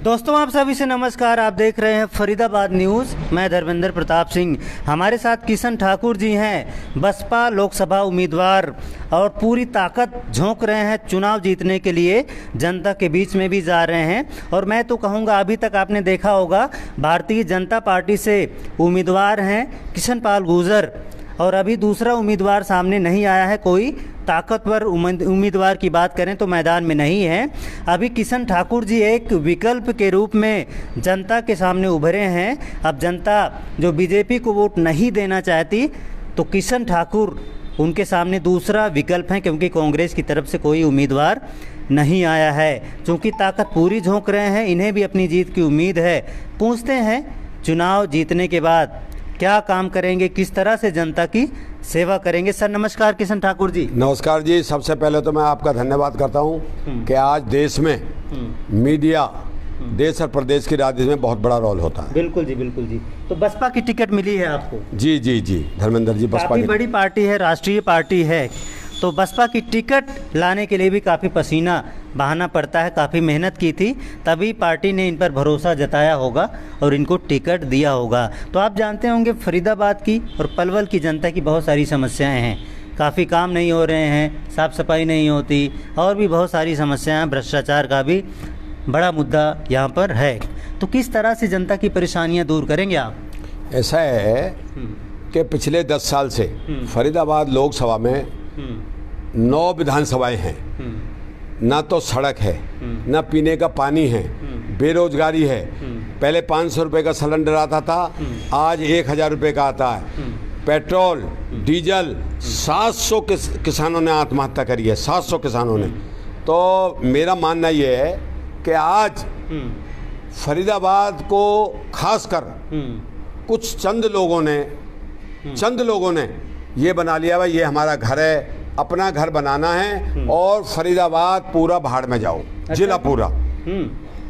दोस्तों आप सभी से नमस्कार। आप देख रहे हैं फरीदाबाद न्यूज़। मैं धर्मेंद्र प्रताप सिंह। हमारे साथ किशन ठाकुर जी हैं, बसपा लोकसभा उम्मीदवार, और पूरी ताकत झोंक रहे हैं चुनाव जीतने के लिए, जनता के बीच में भी जा रहे हैं। और मैं तो कहूँगा अभी तक आपने देखा होगा भारतीय जनता पार्टी से उम्मीदवार हैं किशन पाल गुर्जर, और अभी दूसरा उम्मीदवार सामने नहीं आया है। कोई ताकतवर उम्मीदवार की बात करें तो मैदान में नहीं है। अभी किशन ठाकुर जी एक विकल्प के रूप में जनता के सामने उभरे हैं। अब जनता जो बीजेपी को वोट नहीं देना चाहती, तो किशन ठाकुर उनके सामने दूसरा विकल्प है, क्योंकि कांग्रेस की तरफ से कोई उम्मीदवार नहीं आया है। चूँकि ताकत पूरी झोंक रहे हैं, इन्हें भी अपनी जीत की उम्मीद है। पूछते हैं चुनाव जीतने के बाद क्या काम करेंगे, किस तरह से जनता की सेवा करेंगे। सर नमस्कार किशन ठाकुर जी। नमस्कार जी। सबसे पहले तो मैं आपका धन्यवाद करता हूं कि आज देश में मीडिया देश और प्रदेश की राजनीति में बहुत बड़ा रोल होता है। बिल्कुल जी, बिल्कुल जी। तो बसपा की टिकट मिली है आपको? जी जी जी धर्मेंद्र जी, बसपा काफ़ी बड़ी पार्टी है, राष्ट्रीय पार्टी है, तो बसपा की टिकट लाने के लिए भी काफ़ी पसीना बहाना पड़ता है। काफ़ी मेहनत की थी, तभी पार्टी ने इन पर भरोसा जताया होगा और इनको टिकट दिया होगा। तो आप जानते होंगे फरीदाबाद की और पलवल की जनता की बहुत सारी समस्याएं हैं। काफ़ी काम नहीं हो रहे हैं, साफ़ सफाई नहीं होती, और भी बहुत सारी समस्याएं, भ्रष्टाचार का भी बड़ा मुद्दा यहाँ पर है। तो किस तरह से जनता की परेशानियाँ दूर करेंगे आप? ऐसा है कि पिछले 10 साल से फरीदाबाद लोकसभा में 9 विधानसभाएं हैं। ना तो सड़क है, ना पीने का पानी है, बेरोजगारी है। पहले 500 रुपये का सिलेंडर आता था, आज 1000 रुपये का आता है। पेट्रोल डीजल 700 किसानों ने आत्महत्या करी है, 700 किसानों ने। तो मेरा मानना ये है कि आज फरीदाबाद को खासकर कुछ चंद लोगों ने ये बना लिया भाई ये हमारा घर है, अपना घर बनाना है और फरीदाबाद पूरा भाड़ में जाओ। अच्छा? जिला पूरा।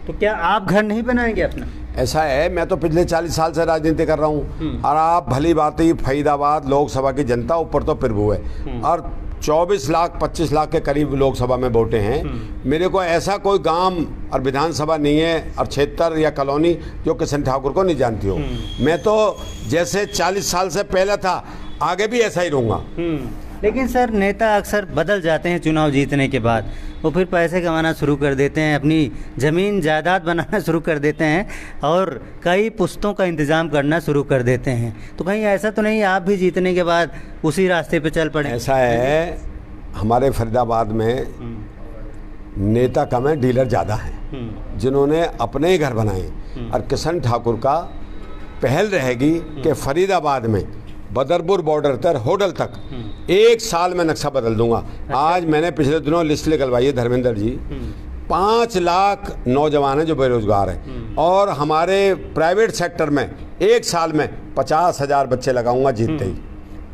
तो क्या आप घर नहीं बनाएंगे अपना? ऐसा है, मैं तो पिछले 40 साल से राजनीति कर रहा हूँ, और आप भली बात ही फरीदाबाद लोकसभा की जनता ऊपर तो प्रभु है, और 24 लाख 25 लाख के करीब लोकसभा में वोटे हैं। मेरे को ऐसा कोई गांव और विधानसभा नहीं है और क्षेत्र या कॉलोनी जो किशन ठाकुर को नहीं जानती हो। मैं तो जैसे 40 साल से पहले था, आगे भी ऐसा ही रहूँगा। लेकिन सर नेता अक्सर बदल जाते हैं चुनाव जीतने के बाद, वो फिर पैसे कमाना शुरू कर देते हैं, अपनी ज़मीन जायदाद बनाना शुरू कर देते हैं, और कई पुश्तों का इंतज़ाम करना शुरू कर देते हैं। तो कहीं ऐसा तो नहीं आप भी जीतने के बाद उसी रास्ते पे चल पड़े? ऐसा है, हमारे फरीदाबाद में नेता कम है, डीलर ज़्यादा हैं, जिन्होंने अपने ही घर बनाए। और किशन ठाकुर का पहल रहेगी कि फरीदाबाद में बदरपुर बॉर्डर तक होटल तक 1 साल में नक्शा बदल दूंगा। अच्छा। आज मैंने पिछले दिनों लिस्ट निकलवाई है धर्मेंद्र जी, 5 लाख नौजवान हैं जो बेरोजगार हैं, और हमारे प्राइवेट सेक्टर में 1 साल में 50,000 बच्चे लगाऊंगा जीतते ही।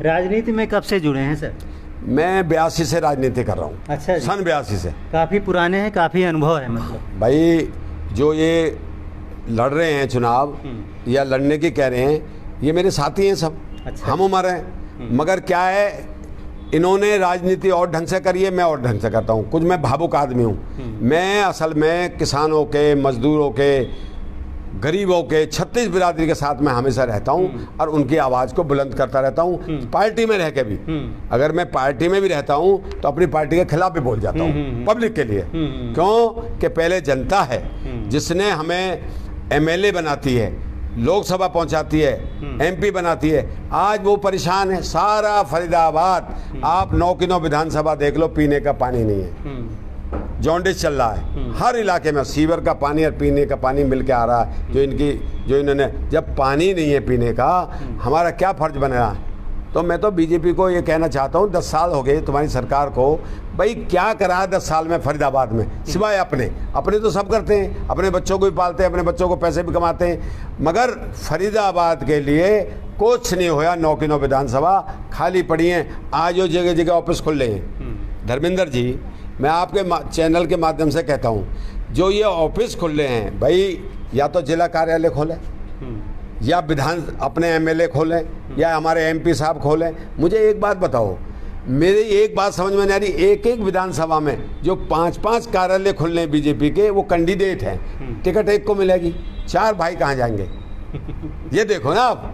राजनीति में कब से जुड़े हैं सर? मैं 82 से राजनीति कर रहा हूँ। अच्छा, सन 82 से। काफ़ी पुराने हैं, काफ़ी अनुभव है। मतलब भाई जो ये लड़ रहे हैं चुनाव या लड़ने की कह रहे हैं, ये मेरे साथी हैं सब। अच्छा। हम उम्र हैं, मगर क्या है, इन्होंने राजनीति और ढंग से करी है, मैं और ढंग से करता हूँ। कुछ मैं भावुक आदमी हूँ। मैं असल में किसानों के, मजदूरों के, गरीबों के, 36 बिरादरी के साथ मैं हमेशा रहता हूँ और उनकी आवाज़ को बुलंद करता रहता हूँ। पार्टी में रह के भी, अगर मैं पार्टी में भी रहता हूँ तो अपनी पार्टी के खिलाफ भी बोल जाता हूँ पब्लिक के लिए। क्यों कि पहले जनता है जिसने हमें MLA बनाती है, लोकसभा पहुंचाती है, MP बनाती है। आज वो परेशान है। सारा फरीदाबाद आप 9 की 9 विधानसभा देख लो, पीने का पानी नहीं है, जॉन्डिस चल रहा है। हर इलाके में सीवर का पानी और पीने का पानी मिल के आ रहा है। जो इन्होंने, जब पानी नहीं है पीने का, हमारा क्या फर्ज बना है? तो मैं तो बीजेपी को ये कहना चाहता हूँ, 10 साल हो गए तुम्हारी सरकार को, भाई क्या करा है 10 साल में फरीदाबाद में, सिवाय अपने तो सब करते हैं, अपने बच्चों को भी पालते हैं, अपने बच्चों को पैसे भी कमाते हैं, मगर फरीदाबाद के लिए कुछ नहीं होया। 9 की 9 विधानसभा खाली पड़ी हैं। आज वो जगह जगह ऑफिस खुल रहे हैं। धर्मेंद्र जी, मैं आपके चैनल के माध्यम से कहता हूँ, जो ये ऑफिस खुल रहे हैं, भाई या तो जिला कार्यालय खोलें, या अपने MLA खोलें, या हमारे MP साहब खोलें। मुझे एक बात बताओ, मेरी एक बात समझ में नहीं आ रही, एक एक विधानसभा में जो 5-5 कार्यालय खुलने हैं बीजेपी के, वो कैंडिडेट हैं, टिकट एक को मिलेगी, 4 भाई कहाँ जाएंगे? ये देखो ना आप,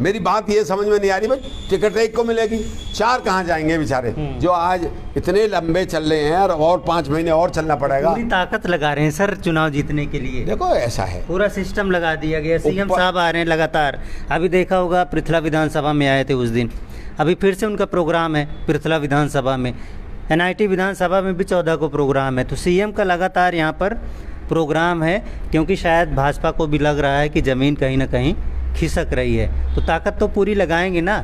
मेरी बात ये समझ में नहीं आ रही भाई, टिकट एक को मिलेगी, 4 कहाँ जाएंगे बेचारे, जो आज इतने लंबे चल रहे हैं और 5 महीने और चलना पड़ेगा। पूरी ताकत लगा रहे हैं सर चुनाव जीतने के लिए। देखो ऐसा है, पूरा सिस्टम लगा दिया गया। सीएम साहब आ रहे हैं लगातार। अभी देखा होगा पृथला विधानसभा में आए थे उस दिन, अभी फिर से उनका प्रोग्राम है पृथला विधानसभा में। NIT विधानसभा में भी 14 को प्रोग्राम है। तो सीएम का लगातार यहाँ पर प्रोग्राम है, क्योंकि शायद भाजपा को भी लग रहा है कि ज़मीन कहीं ना कहीं खिसक रही है, तो ताकत तो पूरी लगाएंगे ना।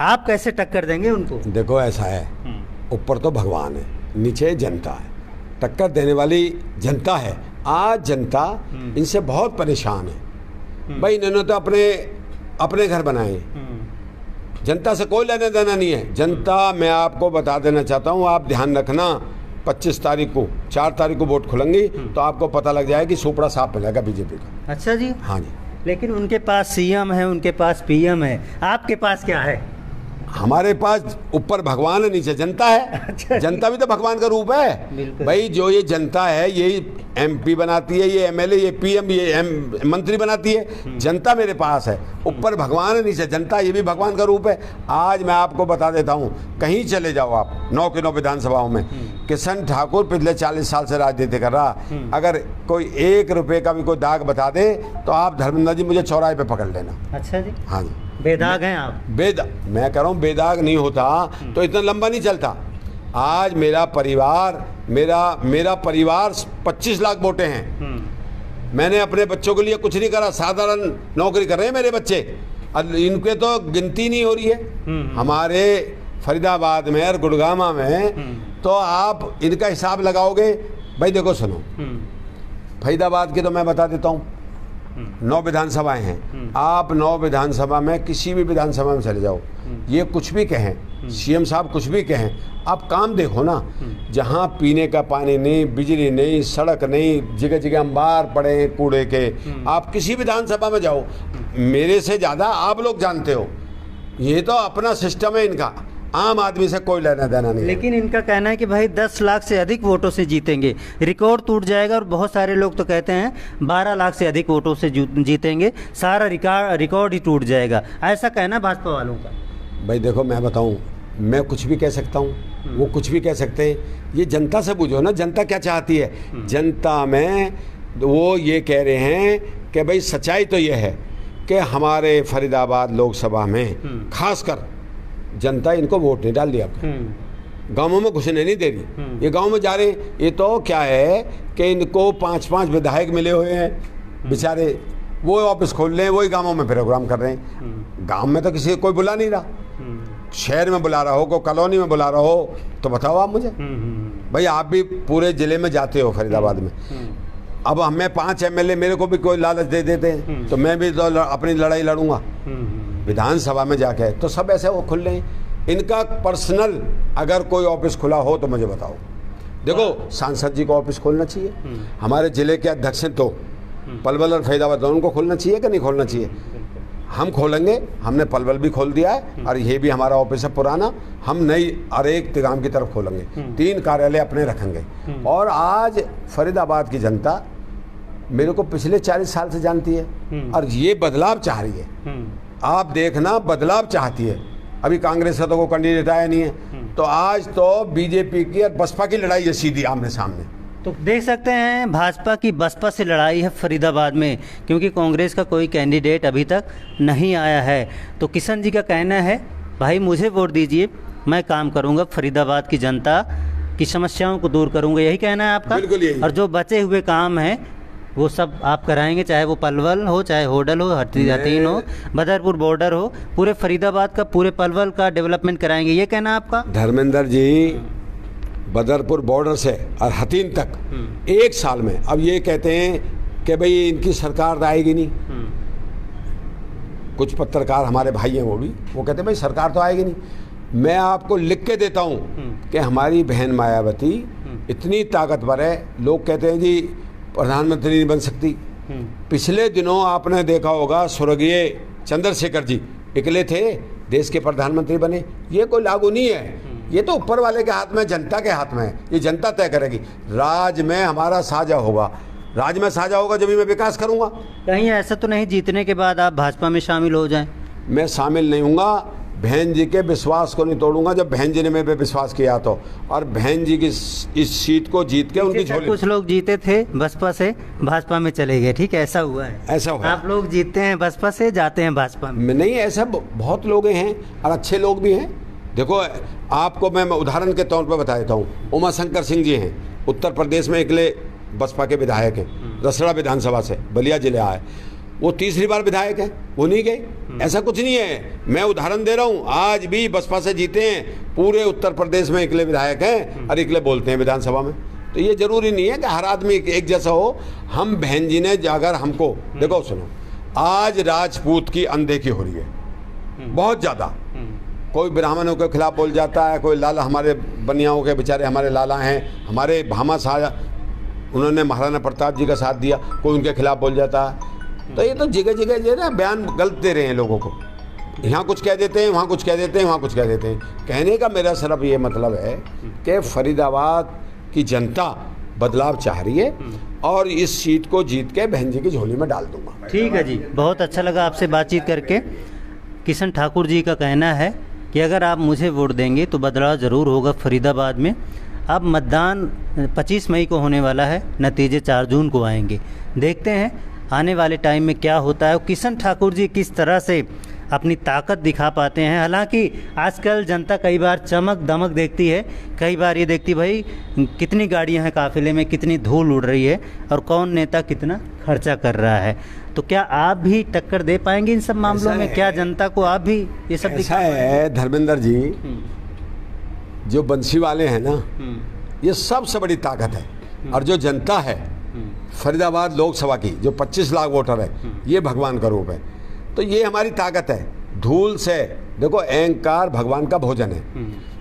आप कैसे टक्कर देंगे उनको? देखो ऐसा है, ऊपर तो भगवान है, नीचे जनता है, टक्कर देने वाली जनता है। आज जनता इनसे बहुत परेशान है भाई। इन्होंने तो अपने घर बनाए, जनता से कोई लेना देना नहीं है। जनता, मैं आपको बता देना चाहता हूँ, आप ध्यान रखना, 25 तारीख को 4 तारीख को वोट खुलेंगी तो आपको पता लग जाएगा कि सुपड़ा साफ मिलेगा बीजेपी का। अच्छा जी। हाँ जी। लेकिन उनके पास सीएम है, उनके पास PM है, आपके पास क्या है? हमारे पास ऊपर भगवान है, नीचे जनता है। अच्छा। जनता भी तो भगवान का रूप है भाई। जो ये जनता है, यही MP बनाती है, ये MLA, ये PM, ये मंत्री बनाती है। जनता मेरे पास है, ऊपर भगवान है, नीचे जनता, ये भी भगवान का रूप है। आज मैं आपको बता देता हूँ, कहीं चले जाओ आप 9 की 9 विधानसभाओं में, किशन ठाकुर पिछले 40 साल से राजनीति कर रहा। अगर कोई 1 रुपये का भी कोई दाग बता दे तो आप धर्मेंद्र जी मुझे चौराहे पे पकड़ लेना। अच्छा जी। हाँ जी। बेदाग हैं आप? मैं कह रहा हूँ बेदाग नहीं होता तो इतना लंबा नहीं चलता। आज मेरा परिवार 25 लाख वोटे हैं। मैंने अपने बच्चों के लिए कुछ नहीं करा, साधारण नौकरी कर रहे हैं मेरे बच्चे, इनके तो गिनती नहीं हो रही है। हमारे फरीदाबाद में और गुड़गामा में तो आप इनका हिसाब लगाओगे भाई। देखो सुनो, फरीदाबाद की तो मैं बता देता हूँ, 9 विधानसभाएं हैं। आप 9 विधानसभा में किसी भी विधानसभा में चले जाओ, ये कुछ भी कहें, सीएम साहब कुछ भी कहें, आप काम देखो ना। जहाँ पीने का पानी नहीं, बिजली नहीं, सड़क नहीं, जगह जगह अंबार पड़े हैं कूड़े के। आप किसी विधानसभा में जाओ, मेरे से ज़्यादा आप लोग जानते हो। ये तो अपना सिस्टम है इनका, आम आदमी से कोई लेना देना नहीं। लेकिन इनका कहना है कि भाई 10 लाख से अधिक वोटों से जीतेंगे, रिकॉर्ड टूट जाएगा। और बहुत सारे लोग तो कहते हैं 12 लाख से अधिक वोटों से जीतेंगे, सारा रिकॉर्ड ही टूट जाएगा। ऐसा कहना भाजपा वालों का। भाई देखो, मैं बताऊं, मैं कुछ भी कह सकता हूं, वो कुछ भी कह सकते हैं। ये जनता से पूछो ना, जनता क्या चाहती है। जनता में वो ये कह रहे हैं कि भाई सच्चाई तो ये है कि हमारे फरीदाबाद लोकसभा में खासकर जनता इनको वोट नहीं डाल दिया। गांवों में घुसने नहीं दे रही। ये गांव में जा रहे हैं, ये तो क्या है कि इनको 5-5 विधायक मिले हुए हैं बेचारे, वो ऑफिस खोल रहे हैं, वही गांवों में प्रोग्राम कर रहे हैं। गांव में तो किसी कोई बुला नहीं रहा, शहर में बुला रहा हो, कोई कॉलोनी में बुला रहा हो तो बताओ आप मुझे। भाई आप भी पूरे जिले में जाते हो फरीदाबाद में। अब हमें 5 MLA, मेरे को भी कोई लालच दे देते हैं तो मैं भी तो अपनी लड़ाई लड़ूंगा विधानसभा में जाके। तो सब ऐसे वो खुल रहे हैं। इनका पर्सनल अगर कोई ऑफिस खुला हो तो मुझे बताओ। देखो, सांसद जी को ऑफिस खोलना चाहिए, हमारे जिले के अध्यक्ष हैं तो पलवल और फरीदाबाद उनको खोलना चाहिए कि नहीं खोलना चाहिए? हम खोलेंगे, हमने पलवल भी खोल दिया है और ये भी हमारा ऑफिस है पुराना। हम नई और एक तिगाम की तरफ खोलेंगे, 3 कार्यालय अपने रखेंगे। और आज फरीदाबाद की जनता मेरे को पिछले 40 साल से जानती है और ये बदलाव चाह रही है। आप देखना, बदलाव चाहती है। अभी कांग्रेस का तो कोई कैंडिडेट आया नहीं है, तो आज तो बीजेपी की और बसपा की लड़ाई है सीधी आमने सामने। तो देख सकते हैं भाजपा की बसपा से लड़ाई है फरीदाबाद में, क्योंकि कांग्रेस का कोई कैंडिडेट अभी तक नहीं आया है। तो किशन जी का कहना है भाई मुझे वोट दीजिए, मैं काम करूंगा, फरीदाबाद की जनता की समस्याओं को दूर करूंगा। यही कहना है आपका? बिल्कुल यही। और जो बचे हुए काम हैं वो सब आप कराएंगे, चाहे वो पलवल हो, चाहे होडल हो, हथीन हो, बदरपुर बॉर्डर हो, पूरे फरीदाबाद का, पूरे पलवल का डेवलपमेंट कराएंगे। ये कहना आपका? धर्मेंद्र जी, बदरपुर बॉर्डर से और हथीन तक 1 साल में, अब ये कहते हैं कि भाई इनकी सरकार आएगी नहीं। कुछ पत्रकार हमारे भाई हैं, वो कहते हैं भाई सरकार तो आएगी नहीं। मैं आपको लिख के देता हूँ कि हमारी बहन मायावती इतनी ताकतवर है। लोग कहते हैं जी प्रधानमंत्री नहीं बन सकती। पिछले दिनों आपने देखा होगा, स्वर्गीय चंद्रशेखर जी निकले थे देश के प्रधानमंत्री बने, ये कोई लागू नहीं है। ये तो ऊपर वाले के हाथ में, जनता के हाथ में है। ये जनता तय करेगी। राज में हमारा साझा होगा, राज में साझा होगा जब ही मैं विकास करूंगा। कहीं ऐसा तो नहीं जीतने के बाद आप भाजपा में शामिल हो जाएं? मैं शामिल नहीं हूँगा। बहन जी के विश्वास को नहीं तोड़ूंगा जब बहन जी ने मेरे पे विश्वास किया तो। और बहन जी की इस सीट को जीत के उनकी झोली, कुछ लोग जीते थे बसपा से, भाजपा में चले गए, ठीक है, ऐसा हुआ है? ऐसा हुआ। आप लोग जीतते हैं बसपा से, जाते हैं भाजपा में? नहीं, ऐसा बहुत लोग हैं और अच्छे लोग भी हैं। देखो, आपको मैं उदाहरण के तौर पर बता देता हूँ। उमा शंकर सिंह जी हैं, उत्तर प्रदेश में अकेले बसपा के विधायक हैं, रसड़ा विधानसभा से, बलिया जिले आए। वो तीसरी बार विधायक है, वो नहीं गए। ऐसा कुछ नहीं है, मैं उदाहरण दे रहा हूँ। आज भी बसपा से जीते हैं, पूरे उत्तर प्रदेश में अकेले विधायक हैं और अकेले बोलते हैं विधानसभा में। तो ये जरूरी नहीं है कि हर आदमी एक जैसा हो। हम बहन जी ने अगर हमको, देखो सुनो, आज राजपूत की अनदेखी हो रही है बहुत ज़्यादा। कोई ब्राह्मणों के खिलाफ बोल जाता है, कोई लाला, हमारे बनियाओं के बेचारे हमारे लाला हैं, हमारे भामा साहब, उन्होंने महाराणा प्रताप जी का साथ दिया, कोई उनके खिलाफ बोल जाता है। तो ये तो जगह जगह जो है ना बयान गलत दे रहे हैं लोगों को। यहाँ कुछ कह देते हैं, वहाँ कुछ कह देते हैं, वहाँ कुछ कह देते हैं। कहने का मेरा सिर्फ ये मतलब है कि फरीदाबाद की जनता बदलाव चाह रही है और इस सीट को जीत के बहन जी की झोली में डाल दूंगा। ठीक है जी, बहुत अच्छा लगा आपसे बातचीत करके। किशन ठाकुर जी का कहना है कि अगर आप मुझे वोट देंगे तो बदलाव ज़रूर होगा फरीदाबाद में। अब मतदान 25 मई को होने वाला है, नतीजे 4 जून को आएंगे। देखते हैं आने वाले टाइम में क्या होता है, किशन ठाकुर जी किस तरह से अपनी ताकत दिखा पाते हैं। हालांकि आजकल जनता कई बार चमक दमक देखती है, कई बार ये देखती भाई कितनी गाड़ियां हैं काफिले में, कितनी धूल उड़ रही है और कौन नेता कितना खर्चा कर रहा है। तो क्या आप भी टक्कर दे पाएंगे इन सब मामलों में? क्या जनता को आप भी ये सब दिखा है? धर्मेंद्र जी, जो बंसी वाले हैं ना, ये सबसे बड़ी ताकत है। और जो जनता है फरीदाबाद लोकसभा की, जो 25 लाख वोटर है, ये भगवान का रूप है। तो ये हमारी ताकत है। धूल से देखो, अहंकार भगवान का भोजन है।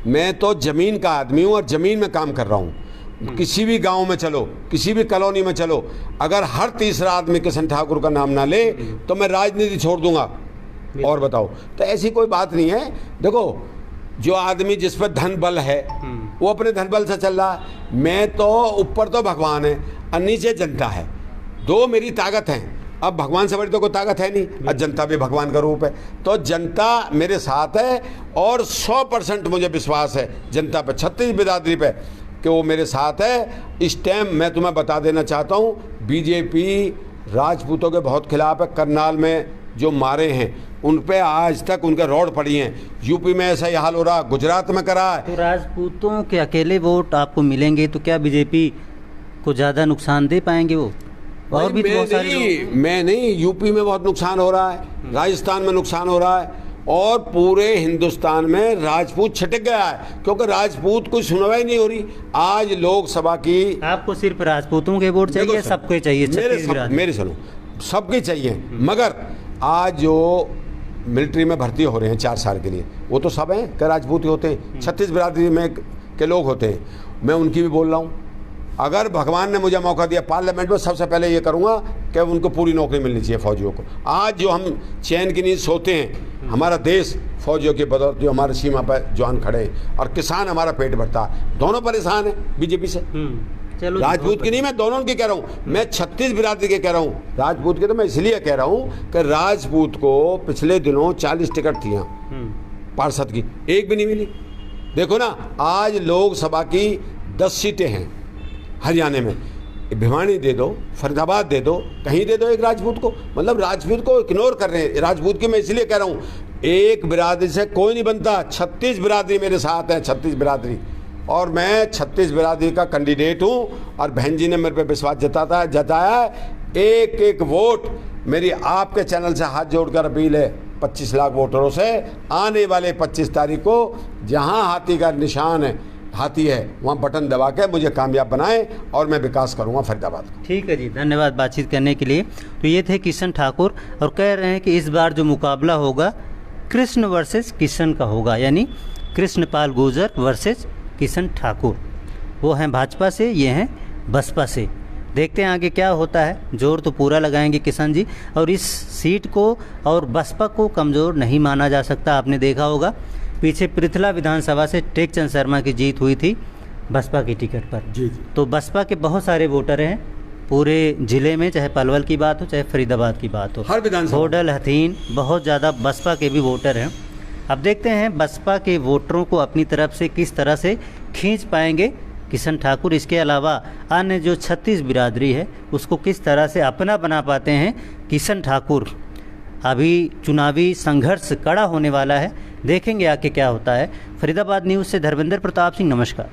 मैं तो जमीन का आदमी हूँ और जमीन में काम कर रहा हूँ। किसी भी गांव में चलो, किसी भी कॉलोनी में चलो, अगर हर तीसरा आदमी किशन ठाकुर का नाम ना ले तो मैं राजनीति छोड़ दूंगा। और बताओ, तो ऐसी कोई बात नहीं है। देखो, जो आदमी जिस पर धन बल है वो अपने धन बल से चल रहा है। मैं तो ऊपर तो भगवान है और नीचे जनता है, दो मेरी ताकत हैं। अब भगवान से बड़ी तो कोई ताकत है नहीं, और जनता भी भगवान का रूप है। तो जनता मेरे साथ है और 100% मुझे विश्वास है जनता पे, 36 बिरादरी पे, कि वो मेरे साथ है। इस टाइम मैं तुम्हें बता देना चाहता हूँ, बीजेपी राजपूतों के बहुत खिलाफ है। करनाल में जो मारे हैं उन पे आज तक उनके रोड पड़ी हैं। यूपी में ऐसा ही हाल हो रहा, गुजरात में करा है। तो राजपूतों के अकेले वोट आपको मिलेंगे तो क्या बीजेपी को ज़्यादा नुकसान दे पाएंगे वो? और भी बहुत सारे लोग। मैं नहीं, यूपी में बहुत नुकसान हो रहा है, राजस्थान में नुकसान हो रहा है, और पूरे हिंदुस्तान में राजपूत छटक गया है, क्योंकि राजपूत कोई सुनवाई नहीं हो रही। आज लोकसभा की, आपको सिर्फ राजपूतों के वोट चाहिए, सबके चाहिए? मेरे सुनो, सबके चाहिए, मगर आज जो मिलिट्री में भर्ती हो रहे हैं 4 साल के लिए, वो तो सब हैं कि राजपूत ही होते हैं, 36 बिरादरी में के लोग होते हैं। मैं उनकी भी बोल रहा हूँ, अगर भगवान ने मुझे मौका दिया पार्लियामेंट में, सबसे पहले ये करूँगा कि उनको पूरी नौकरी मिलनी चाहिए फौजियों को। आज जो हम चैन की नींद सोते हैं, हमारा देश फौजियों की बदौलत जो हमारे सीमा पर जवान खड़े हैं, और किसान हमारा पेट भरता है। दोनों परेशान है बीजेपी से। चलो, राजपूत की नहीं, मैं दोनों की कह रहा हूँ। मैं 36 बिरादरी के कह रहा हूँ। राजपूत के तो मैं इसलिए कह रहा हूँ कि राजपूत को पिछले दिनों 40 टिकट थी पार्षद की, एक भी नहीं मिली। देखो ना, आज लोकसभा की 10 सीटें हैं हरियाणा में, भिवानी दे दो, फरीदाबाद दे दो, कहीं दे दो एक राजपूत को। मतलब राजपूत को इग्नोर कर रहे हैं। राजपूत की मैं इसलिए कह रहा हूँ, एक बिरादरी से कोई नहीं बनता। 36 बिरादरी मेरे साथ है, 36 बिरादरी, और मैं 36 बिरादरी का कैंडिडेट हूँ। और बहन जी ने मेरे पे विश्वास जताया है। एक एक वोट मेरी आपके चैनल से हाथ जोड़कर अपील है 25 लाख वोटरों से, आने वाले 25 तारीख को जहाँ हाथी का निशान है, हाथी है, वहाँ बटन दबा के मुझे कामयाब बनाएं और मैं विकास करूँगा फरीदाबाद का। ठीक है जी, धन्यवाद बातचीत करने के लिए। तो ये थे किशन ठाकुर, और कह रहे हैं कि इस बार जो मुकाबला होगा कृष्ण वर्सेस किशन का होगा, यानी कृष्णपाल गुर्जर वर्सेस किशन ठाकुर। वो हैं भाजपा से, ये हैं बसपा से। देखते हैं आगे क्या होता है। जोर तो पूरा लगाएंगे किशन जी, और इस सीट को और बसपा को कमज़ोर नहीं माना जा सकता। आपने देखा होगा पीछे पृथला विधानसभा से टेकचंद शर्मा की जीत हुई थी बसपा की टिकट पर। जी जी। तो बसपा के बहुत सारे वोटर हैं पूरे ज़िले में, चाहे पलवल की बात हो चाहे फरीदाबाद की बात हो, हर विधानसभा होडल हथीन बहुत ज़्यादा बसपा के भी वोटर हैं। अब देखते हैं बसपा के वोटरों को अपनी तरफ से किस तरह से खींच पाएंगे किशन ठाकुर। इसके अलावा अन्य जो 36 बिरादरी है उसको किस तरह से अपना बना पाते हैं किशन ठाकुर। अभी चुनावी संघर्ष कड़ा होने वाला है, देखेंगे आगे क्या होता है। फरीदाबाद न्यूज़ से धर्मेंद्र प्रताप सिंह, नमस्कार।